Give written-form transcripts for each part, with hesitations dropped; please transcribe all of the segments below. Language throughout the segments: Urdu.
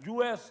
US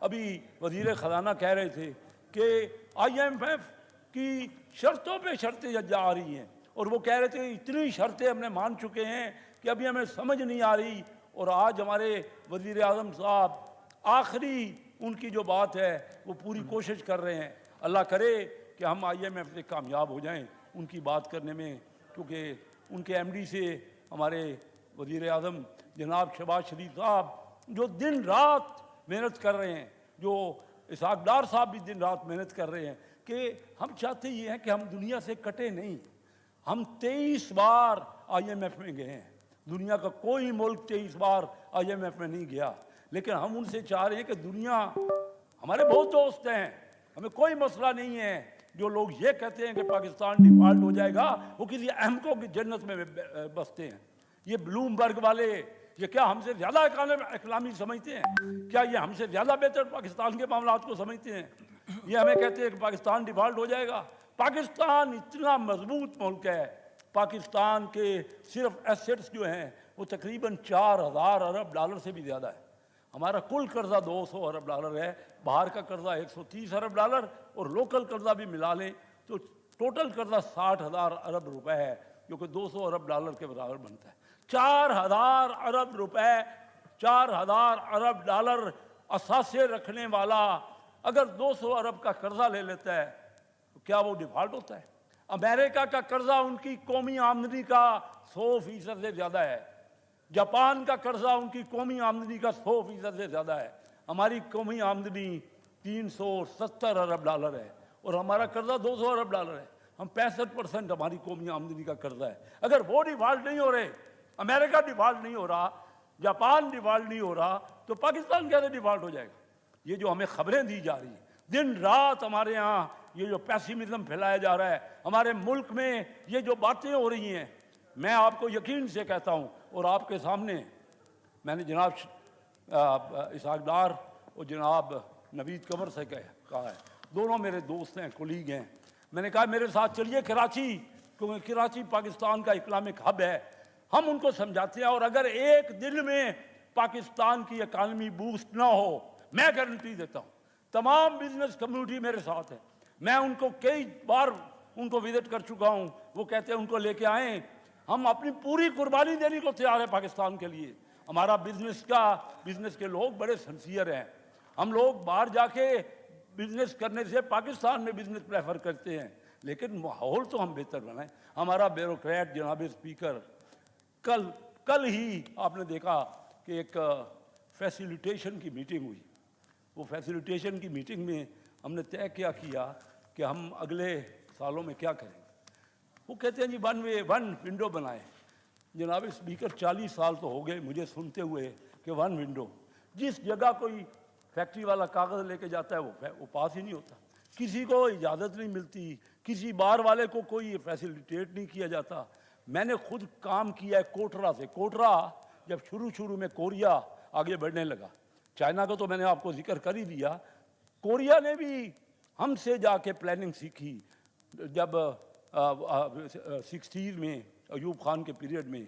ابھی وزیر خزانہ کہہ رہے تھے کہ IMF کی شرطوں پہ شرطیں جا رہی ہیں، اور وہ کہہ رہے تھے اتنی شرطیں ہم نے مان چکے ہیں کہ ابھی ہمیں سمجھ نہیں آ رہی، اور آج ہمارے وزیر اعظم صاحب آخری ان کی جو بات ہے وہ پوری کوشش کر رہے ہیں۔ اللہ کرے کہ ہم IMF سے کامیاب ہو جائیں ان کی بات کرنے میں، کیونکہ ان کے MD سے ہمارے وزیر اعظم جناب شہباز شریف صاحب جو دن رات محنت کر رہے ہیں، جو اسحاق ڈار صاحب بھی دن رات محنت کر رہے ہیں، کہ ہم چاہتے یہ ہیں کہ ہم دنیا سے کٹے نہیں۔ ہم 23 بار IMF میں گئے ہیں، دنیا کا کوئی ملک 23 بار IMF میں نہیں گیا، لیکن ہم ان سے چاہ رہے ہیں کہ دنیا، ہمارے بہت دوست ہیں، ہمیں کوئی مسئلہ نہیں ہے۔ جو لوگ یہ کہتے ہیں کہ پاکستان ڈیفالٹ ہو جائے گا، وہ کسی احمقوں کی جنت میں بستے ہیں۔ یہ بلومبرگ والے یہ کیا ہم سے زیادہ اکلامی سمجھتے ہیں؟ کیا یہ ہم سے زیادہ بہتر پاکستان کے معاملات کو سمجھتے ہیں؟ یہ ہمیں کہتے ہیں کہ پاکستان ڈیفالٹ ہو جائے گا۔ پاکستان اتنا مضبوط ملک ہے، پاکستان کے صرف ایسٹس جو ہیں وہ تقریباً 4000 ارب ڈالر سے بھی زیادہ ہے۔ ہمارا کل قرضہ 200 ارب ڈالر ہے، باہر کا قرضہ 130 ارب ڈالر، اور لوکل قرضہ بھی ملا لیں تو ٹوٹل قرضہ 60,000 ارب روپے ہے، جو کہ 200 ارب ڈالر کے برابر بنتا ہے۔ 4000 ارب روپے، 4000 ارب ڈالر اثاثے رکھنے والا اگر 200 ارب کا قرضہ لے لیتا ہے تو کیا وہ ڈیفالٹ ہوتا ہے؟ امریکہ کا قرضہ ان کی قومی آمدنی کا 100% سے زیادہ ہے۔ جاپان کا قرضہ ان کی قومی آمدنی کا 100% سے زیادہ ہے۔ ہماری قومی آمدنی 370 ارب ڈالر ہے اور ہمارا قرضہ 200 ارب ڈالر ہے۔ ہم 65% ہماری قومی آمدنی کا قرضہ ہے۔ اگر وہ ڈیفالٹ نہیں ہو رہے، امریکہ ڈیفالٹ نہیں ہو رہا، جاپان ڈیفالٹ نہیں ہو رہا، تو پاکستان کیسے ڈیفالٹ ہو جائے گا؟ یہ جو ہمیں خبریں دی جا رہی ہیں، دن رات ہمارے ہاں یہ جو پیسیمزم پھیلایا جا رہا ہے، ہمارے ملک میں یہ جو باتیں ہو رہی ہیں، میں آپ کو یقین سے کہتا ہوں، اور آپ کے سامنے میں نے جناب اسحاق ڈار اور جناب نوید قمر سے کہا ہے، دونوں میرے دوست ہیں، کولیگ ہیں، میں نے کہا میرے ساتھ چلیے کراچی، کیونکہ کراچی پاکستان کا اکنامک ہب ہے، ہم ان کو سمجھاتے ہیں، اور اگر ایک دن میں پاکستان کی اکانومی بوسٹ نہ ہو، میں گارنٹی دیتا ہوں تمام بزنس کمیونٹی میرے ساتھ ہے۔ میں ان کو کئی بار ان کو وزٹ کر چکا ہوں، وہ کہتے ہیں ان کو لے کے آئیں، ہم اپنی پوری قربانی دینے کو تیار ہیں پاکستان کے لیے۔ ہمارا بزنس کے لوگ بڑے سنسیئر ہیں، ہم لوگ باہر جا کے بزنس کرنے سے پاکستان میں بزنس پریفر کرتے ہیں، لیکن ماحول تو ہم بہتر بنائیں۔ ہمارا بیوروکریٹ جناب اسپیکر، کل ہی آپ نے دیکھا کہ ایک فیسیلیٹیشن کی میٹنگ ہوئی، وہ فیسیلیٹیشن کی میٹنگ میں ہم نے طے کیا کہ ہم اگلے سالوں میں کیا کریں گے۔ وہ کہتے ہیں جی ون ونڈو بنائیں۔ جناب اسپیکر 40 سال تو ہو گئے مجھے سنتے ہوئے کہ ون ونڈو، جس جگہ کوئی فیکٹری والا کاغذ لے کے جاتا ہے وہ پاس ہی نہیں ہوتا، کسی کو اجازت نہیں ملتی، کسی بار والے کو کوئی فیسیلیٹیٹ نہیں کیا جاتا۔ میں نے خود کام کیا ہے کوٹرا سے۔ کوٹرا جب شروع میں کوریا آگے بڑھنے لگا، چائنا کو تو میں نے آپ کو ذکر کر ہی دیا، کوریا نے بھی ہم سے جا کے پلاننگ سیکھی۔ جب 60s میں ایوب خان کے پیریڈ میں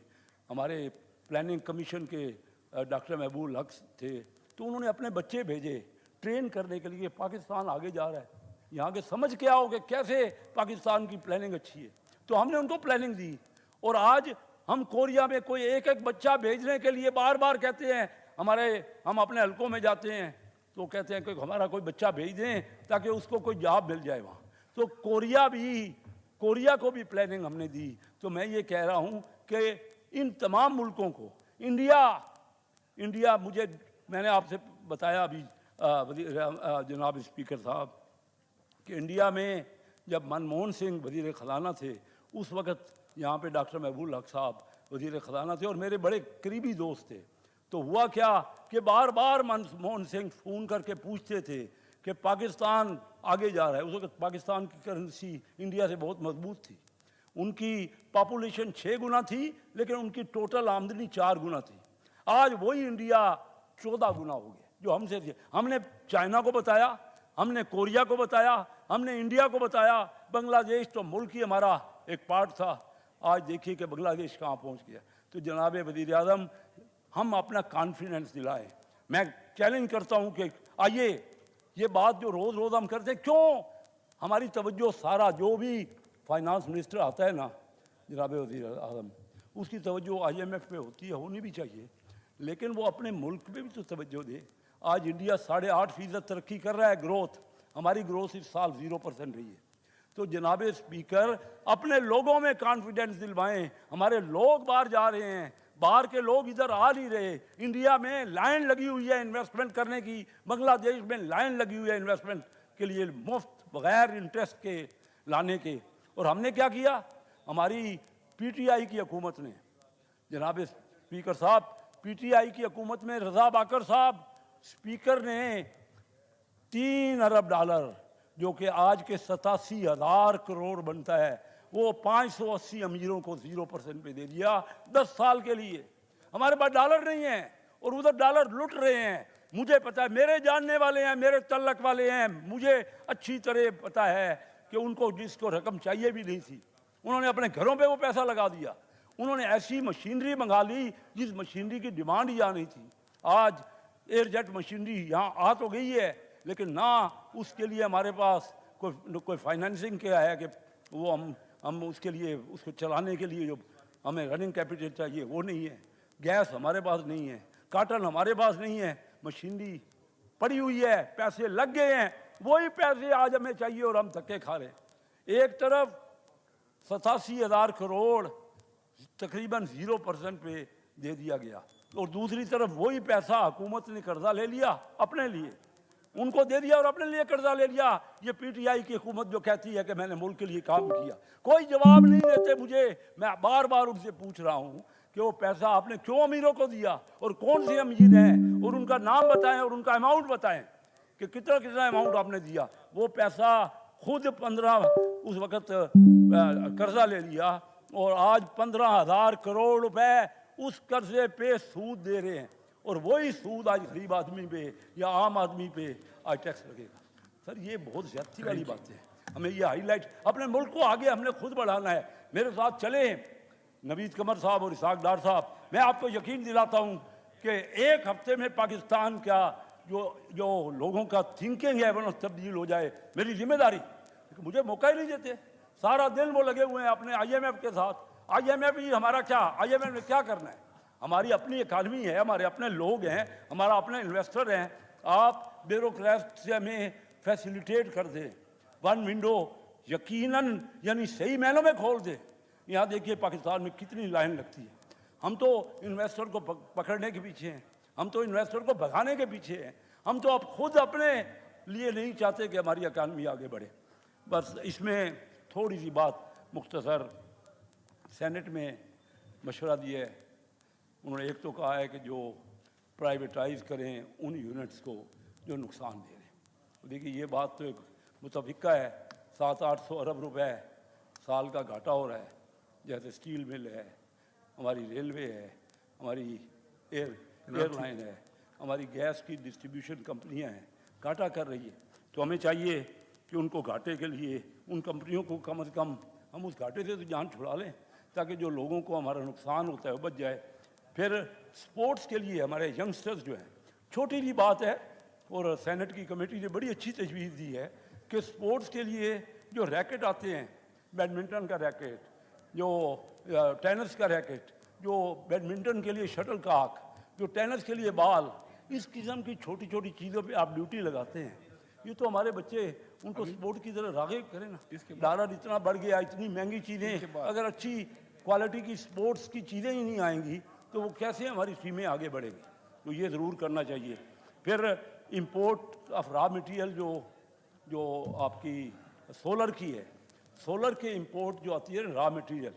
ہمارے پلاننگ کمیشن کے ڈاکٹر محبوب الحق تھے، تو انہوں نے اپنے بچے بھیجے ٹرین کرنے کے لیے، پاکستان آگے جا رہا ہے، یہاں کے سمجھ کے آؤ کہ کیسے پاکستان کی پلاننگ اچھی ہے، تو ہم نے ان کو پلاننگ دی۔ اور آج ہم کوریا میں کوئی ایک بچہ بھیجنے کے لیے بار بار کہتے ہیں، ہم اپنے حلقوں میں جاتے ہیں تو کہتے ہیں کہ ہمارا کوئی بچہ بھیج دیں تاکہ اس کو کوئی جاب مل جائے وہاں۔ تو کوریا کو بھی پلاننگ ہم نے دی۔ تو میں یہ کہہ رہا ہوں کہ ان تمام ملکوں کو، انڈیا میں نے آپ سے بتایا ابھی جناب اسپیکر صاحب کہ انڈیا میں جب منموہن سنگھ وزیر خزانہ تھے، اس وقت یہاں پہ ڈاکٹر محبوب الحق صاحب وزیر خزانہ تھے اور میرے بڑے قریبی دوست تھے۔ تو ہوا کیا کہ بار بار منموہن سنگھ فون کر کے پوچھتے تھے کہ پاکستان آگے جا رہا ہے۔ اس وقت پاکستان کی کرنسی انڈیا سے بہت مضبوط تھی، ان کی پاپولیشن 6 گنا تھی لیکن ان کی ٹوٹل آمدنی 4 گنا تھی۔ آج وہی انڈیا 14 گنا ہو گیا جو ہم سے تھے۔ ہم نے چائنا کو بتایا، ہم نے کوریا کو بتایا، ہم نے انڈیا کو بتایا، بنگلہ دیش تو ملک ہی ہمارا ایک پارٹ تھا، آج دیکھیے کہ بنگلہ دیش کہاں پہنچ گیا۔ تو جناب وزیر اعظم، ہم اپنا کانفیڈنس دلائیں۔ میں چیلنج کرتا ہوں کہ آئیے یہ بات جو روز روز ہم کرتے ہیں، کیوں ہماری توجہ سارا جو بھی فائنانس منسٹر آتا ہے نا جناب وزیر اعظم، اس کی توجہ آئی ایم ایف پہ ہوتی ہے، ہونی بھی چاہیے، لیکن وہ اپنے ملک پہ بھی تو توجہ دے۔ آج انڈیا 8.5% ترقی کر رہا ہے، گروتھ، ہماری گروتھ اس سال 0% رہی ہے۔ تو جناب اسپیکر اپنے لوگوں میں کانفیڈنس دلوائیں، ہمارے لوگ باہر جا رہے ہیں، باہر کے لوگ ادھر آ نہیں رہے، انڈیا میں لائن لگی ہوئی ہے انویسٹمنٹ کرنے کی، بنگلہ دیش میں لائن لگی ہوئی ہے انویسٹمنٹ کے لیے، مفت بغیر انٹرسٹ کے لانے کے۔ اور ہم نے کیا کیا؟ ہماری پی ٹی آئی کی حکومت نے، جناب اسپیکر صاحب، پی ٹی آئی کی حکومت میں رضا باکر صاحب اسپیکر نے $3 ارب جو کہ آج کے 87,000 کروڑ بنتا ہے، وہ 580 امیروں کو 0% پہ دے دیا 10 سال کے لیے۔ ہمارے پاس ڈالر نہیں ہیں اور ادھر ڈالر لٹ رہے ہیں۔ مجھے پتا ہے، میرے جاننے والے ہیں، میرے تعلق والے ہیں، مجھے اچھی طرح پتا ہے کہ ان کو جس کو رقم چاہیے بھی نہیں تھی، انہوں نے اپنے گھروں پہ وہ پیسہ لگا دیا۔ انہوں نے ایسی مشینری منگا لی جس مشینری کی ڈیمانڈ یہاں نہیں تھی۔ آج ایئر جیٹ مشینری یہاں آ تو گئی ہے، لیکن نہ اس کے لیے ہمارے پاس کوئی فائنینسنگ کیا ہے کہ وہ ہم اس کے لیے، اس کو چلانے کے لیے جو ہمیں رننگ کیپٹل چاہیے وہ نہیں ہے، گیس ہمارے پاس نہیں ہے، کاٹن ہمارے پاس نہیں ہے، مشینری پڑی ہوئی ہے، پیسے لگ گئے ہیں، وہی پیسے آج ہمیں چاہیے اور ہم دھکے کھا رہے ہیں۔ ایک طرف 87,000 کروڑ تقریباً 0% پہ دے دیا گیا، اور دوسری طرف وہی پیسہ حکومت نے قرضہ لے لیا اپنے لیے، ان کو دے دیا اور اپنے لیے قرضہ لے لیا۔ یہ پی ٹی آئی کی حکومت جو کہتی ہے کہ میں نے ملک کے لیے کام کیا، کوئی جواب نہیں دیتے مجھے۔ میں بار بار ان سے پوچھ رہا ہوں کہ وہ پیسہ آپ نے کیوں امیروں کو دیا، اور کون سے امیر ہیں، اور ان کا نام بتائیں اور ان کا اماؤنٹ بتائیں کہ کتنا اماؤنٹ آپ نے دیا۔ وہ پیسہ خود 15 اس وقت قرضہ لے لیا، اور آج 15,000 کروڑ روپے اس قرضے پہ سود دے رہے ہیں، اور وہی سود آج غریب آدمی پہ یا عام آدمی پہ آج ٹیکس لگے گا۔ سر یہ بہت زیادتی والی بات ہے، ہمیں یہ ہائی لائٹ، اپنے ملک کو آگے ہم نے خود بڑھانا ہے۔ میرے ساتھ چلیں نوید قمر صاحب اور اسحاق ڈار صاحب، میں آپ کو یقین دلاتا ہوں کہ ایک ہفتے میں پاکستان کا جو لوگوں کا تھنکنگ ہے وہ تبدیل ہو جائے، میری ذمہ داری، مجھے موقع ہی نہیں دیتے۔ سارا دن وہ لگے ہوئے ہیں اپنے آئی ایم ایف کے ساتھ۔ آئی ایم ایف ہی ہمارا کیا، آئی ایم ایف نے کیا کرنا ہے؟ ہماری اپنی اکانومی ہے، ہمارے اپنے لوگ ہیں، ہمارا اپنے انویسٹر ہیں۔ آپ بیوروکریٹ سے ہمیں فیسیلیٹیٹ کر دیں، ون ونڈو یقیناً یعنی صحیح معنوں میں کھول دیں۔ یہاں دیکھیے پاکستان میں کتنی لائن لگتی ہے۔ ہم تو انویسٹر کو پکڑنے کے پیچھے ہیں، ہم تو انویسٹر کو بھگانے کے پیچھے ہیں، ہم تو اب خود اپنے لیے نہیں چاہتے کہ ہماری اکانومی آگے بڑھے۔ بس اس میں تھوڑی سی بات مختصر، سینٹ میں مشورہ دیا ہے، انہوں نے ایک تو کہا ہے کہ جو پرائیویٹائز کریں ان یونٹس کو جو نقصان دے رہے ہیں۔ دیکھیے یہ بات تو ایک متفقہ ہے، 700-800 ارب روپے سال کا گھاٹا ہو رہا ہے، جیسے اسٹیل مل ہے، ہماری ریلوے ہے، ہماری ایئر لائن ہے، ہماری گیس کی ڈسٹریبیوشن کمپنیاں ہیں، گھاٹا کر رہی ہے۔ تو ہمیں چاہیے کہ ان کو گھاٹے کے لیے، ان کمپنیوں کو کم از کم ہم اس گھاٹے سے تو جان چھڑا لیں، تاکہ جو لوگوں کو ہمارا نقصان ہوتا ہے وہ بچ جائے۔ پھر سپورٹس کے لیے ہمارے ینگسٹرز جو ہیں، چھوٹی سی بات ہے، اور سینٹ کی کمیٹی نے بڑی اچھی تجویز دی ہے کہ سپورٹس کے لیے جو ریکٹ آتے ہیں، بیڈمنٹن کا ریکٹ، جو ٹینس کا ریکٹ، جو بیڈمنٹن کے لیے شٹل کاک، جو ٹینس کے لیے بال، اس قسم کی چھوٹی چھوٹی چیزوں پہ آپ ڈیوٹی لگاتے ہیں۔ یہ تو ہمارے بچے ان کو سپورٹ کی طرح راغب کریں نا۔ ڈالر اتنا بڑھ گیا، اتنی مہنگی چیزیں، اگر اچھی کوالٹی کی سپورٹس کی چیزیں ہی نہیں آئیں گی تو وہ کیسے ہماری ٹیمیں آگے بڑھیں گی؟ تو یہ ضرور کرنا چاہیے۔ پھر امپورٹ آف را مٹیریل جو آپ کی سولر کی ہے، سولر کے امپورٹ جو آتی ہے را مٹیریل،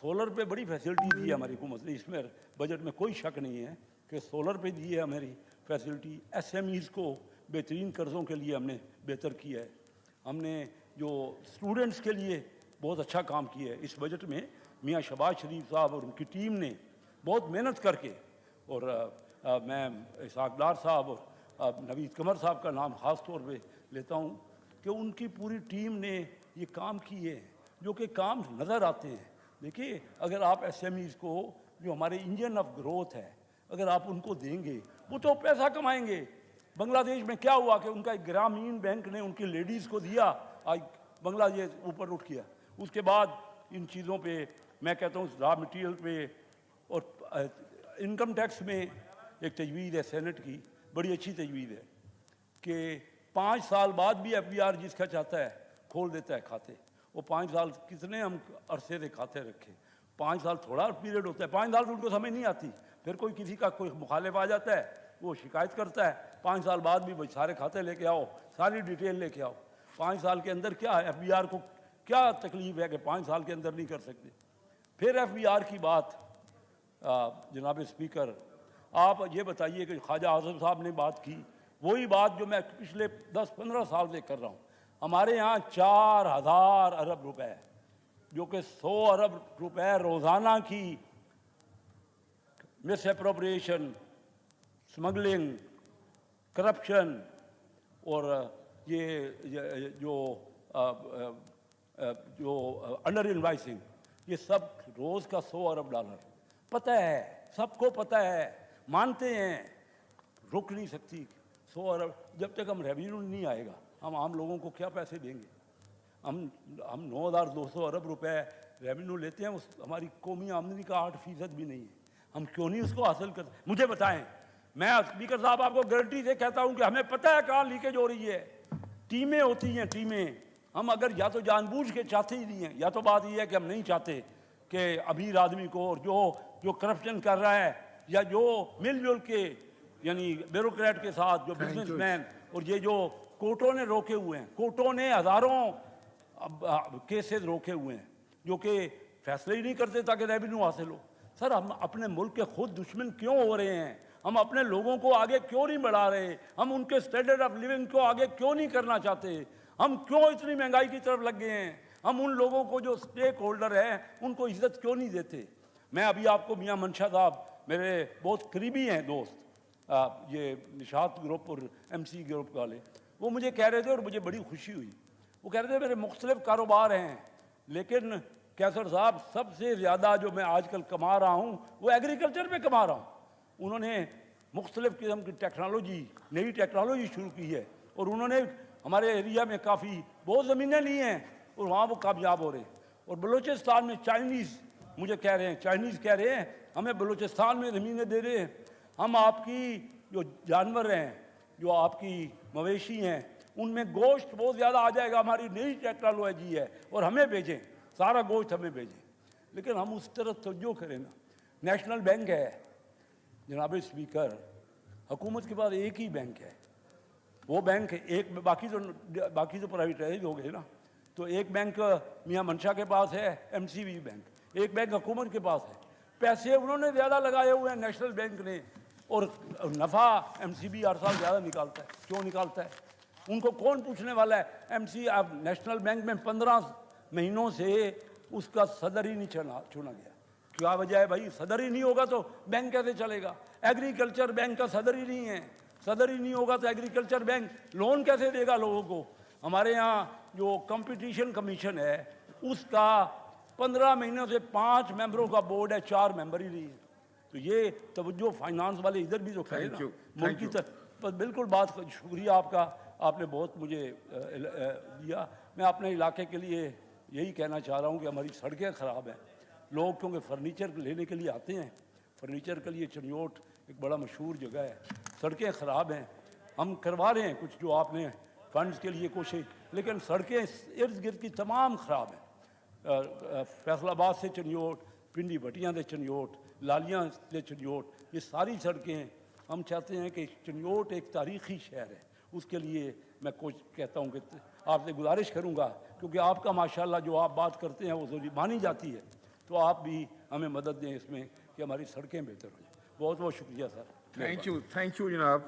سولر پہ بڑی فیسلٹی دی ہے ہماری حکومت نے، اس میں بجٹ میں کوئی شک نہیں ہے کہ سولر پہ دی ہے ہماری فیسلٹی۔ ایس ایم ایز کو بہترین قرضوں کے لیے ہم نے بہتر کیا ہے۔ ہم نے جو اسٹوڈنٹس کے لیے بہت اچھا کام کیا ہے اس بجٹ میں۔ میاں شہباز شریف صاحب اور ان کی ٹیم نے بہت محنت کر کے، اور میں اسحاق ڈار صاحب اور نوید قمر صاحب کا نام خاص طور پہ لیتا ہوں کہ ان کی پوری ٹیم نے یہ کام کیے ہیں، جو کہ کام نظر آتے ہیں۔ دیکھیے اگر آپ ایس ایم ایز کو، جو ہمارے انجن آف گروتھ ہے، اگر آپ ان کو دیں گے وہ تو پیسہ کمائیں گے، بنگلہ دیش میں کیا ہوا کہ ان کا ایک گرامین بینک نے ان کی لیڈیز کو دیا, آج بنگلہ دیش اوپر اٹھ گیا. اس کے بعد ان چیزوں پہ میں کہتا ہوں را مٹیریل پہ اور انکم ٹیکس میں ایک تجویز ہے سینٹ کی, بڑی اچھی تجویز ہے کہ 5 سال بعد بھی ایف بی آر جس کا چاہتا ہے کھول دیتا ہے کھاتے. وہ 5 سال کتنے ہم عرصے سے کھاتے رکھے, 5 سال تھوڑا پیریڈ ہوتا ہے, 5 سال تو ان کو سمجھ نہیں آتی. پھر کوئی کسی کا کوئی مخالف آ جاتا ہے, وہ شکایت کرتا ہے, 5 سال بعد بھی بھائی سارے کھاتے لے کے آؤ, ساری ڈیٹیل لے کے آؤ. 5 سال کے اندر کیا ہے, ایف بی آر کو کیا تکلیف ہے کہ 5 سال کے اندر نہیں کر سکتے. پھر ایف بی آر کی بات, جناب اسپیکر آپ یہ بتائیے کہ خواجہ اعظم صاحب نے بات کی, وہی بات جو میں پچھلے 10-15 سال سے کر رہا ہوں. ہمارے یہاں 4000 ارب روپے, جو کہ 100 ارب روپے روزانہ کی مس اپروپریشن, اسمگلنگ, کرپشن اور یہ جو انڈر انوائسنگ, یہ سب روز کا 100 ارب ڈالر. پتہ ہے, سب کو پتہ ہے, مانتے ہیں, رک نہیں سکتی 100 ارب. جب تک ہم ریونیو نہیں آئے گا ہم عام لوگوں کو کیا پیسے دیں گے؟ ہم 9200 ارب روپے ریونیو لیتے ہیں, اس ہماری قومی آمدنی کا 8% بھی نہیں ہے. ہم کیوں نہیں اس کو حاصل کرتے؟ مجھے بتائیں. میں اسپیکر صاحب آپ کو گارنٹی سے کہتا ہوں کہ ہمیں پتہ ہے کہاں لیکیج ہو رہی ہے. ٹیمیں ہوتی ہیں, ٹیمیں. ہم اگر یا تو جان بوجھ کے چاہتے ہی نہیں ہیں, یا تو بات یہ ہے کہ ہم نہیں چاہتے کہ امیر آدمی کو اور جو کرپشن کر رہا ہے یا جو مل جل کے یعنی بیوروکریٹ کے ساتھ جو بزنس مین اور یہ جو کورٹوں نے روکے ہوئے ہیں, کورٹوں نے ہزاروں کیسز روکے ہوئے ہیں جو کہ فیصلے ہی نہیں کرتے تاکہ ریونیو حاصل ہو. سر ہم اپنے ملک کے خود دشمن کیوں ہو رہے ہیں؟ ہم اپنے لوگوں کو آگے کیوں نہیں بڑھا رہے؟ ہم ان کے اسٹینڈرڈ آف لیونگ کو آگے کیوں نہیں کرنا چاہتے؟ ہم کیوں اتنی مہنگائی کی طرف لگ گئے ہیں؟ ہم ان لوگوں کو جو اسٹیک ہولڈر ہیں ان کو عزت کیوں نہیں دیتے؟ میں ابھی آپ کو میاں منشا صاحب میرے بہت قریبی ہیں دوست, یہ نشاط گروپ اور ایم سی گروپ والے, وہ مجھے کہہ رہے تھے اور مجھے بڑی خوشی ہوئی. وہ کہہ رہے تھے میرے مختلف کاروبار ہیں لیکن کیسر صاحب سب سے زیادہ جو میں آج کل کما رہا ہوں وہ ایگریکلچر میں کما رہا ہوں. انہوں نے مختلف قسم کی ٹیکنالوجی, نئی ٹیکنالوجی شروع کی ہے اور انہوں نے ہمارے ایریا میں کافی بہت زمینیں لی ہیں اور وہاں وہ کامیاب ہو رہے ہیں. اور بلوچستان میں چائنیز مجھے کہہ رہے ہیں, چائنیز کہہ رہے ہیں ہمیں بلوچستان میں زمینیں دے رہے ہیں, ہم آپ کی جو جانور ہیں, جو آپ کی مویشی ہیں, ان میں گوشت بہت زیادہ آ جائے گا, ہماری نئی ٹیکنالوجی ہے اور ہمیں بھیجیں, سارا گوشت ہمیں بھیجیں. لیکن ہم اس طرح توجہ کریں نا. نیشنل بینک ہے جناب اسپیکر, حکومت کے پاس ایک ہی بینک ہے, وہ بینک ایک, باقی تو پرائیویٹائز ہو گئے نا. تو ایک بینک میاں منشا کے پاس ہے, ایم سی بی بینک, ایک بینک حکومت کے پاس ہے. پیسے انہوں نے زیادہ لگائے ہوئے ہیں نیشنل بینک نے, اور نفع ایم سی بی ہر سال زیادہ نکالتا ہے. کیوں نکالتا ہے؟ ان کو کون پوچھنے والا ہے؟ ایم سی اب نیشنل بینک میں 15 مہینوں سے اس کا صدر ہی نہیں چنا گیا. کیا وجہ ہے بھائی؟ صدر ہی نہیں ہوگا تو بینک کیسے چلے گا؟ ایگریکلچر بینک کا صدر ہی نہیں ہے, صدر ہی نہیں ہوگا تو ایگریکلچر بینک لون کیسے دے گا لوگوں کو؟ ہمارے یہاں جو کمپٹیشن کمیشن ہے اس کا 15 مہینوں سے 5 ممبروں کا بورڈ ہے, 4 ممبر ہی نہیں ہے. تو یہ توجہ فائنانس والے ادھر بھی تو کریں نا ملک کی طرف. بالکل بات, شکریہ آپ کا, آپ نے بہت مجھے دیا. میں اپنے علاقے کے لیے یہی کہنا چاہ رہا ہوں کہ ہماری سڑکیں خراب ہیں. لوگ کیونکہ فرنیچر لینے کے لیے آتے ہیں, فرنیچر کے لیے چنیوٹ ایک بڑا مشہور جگہ ہے. سڑکیں خراب ہیں, ہم کروا رہے ہیں کچھ جو آپ نے فنڈز کے لیے کوشش, لیکن سڑکیں ارد گرد کی تمام خراب ہیں. فیصل آباد سے چنیوٹ, پنڈی بھٹیاں سے چنیوٹ, لالیاں سے چنیوٹ, یہ ساری سڑکیں. ہم چاہتے ہیں کہ چنیوٹ ایک تاریخی شہر ہے, اس کے لیے میں کچھ کہتا ہوں کہ آپ سے گزارش کروں گا, کیونکہ آپ کا ماشاءاللہ جو آپ بات کرتے ہیں وہ ضروری مانی جاتی ہے, تو آپ بھی ہمیں مدد دیں اس میں کہ ہماری سڑکیں بہتر ہو جائیں. بہت بہت شکریہ سر. Thank you, جناب.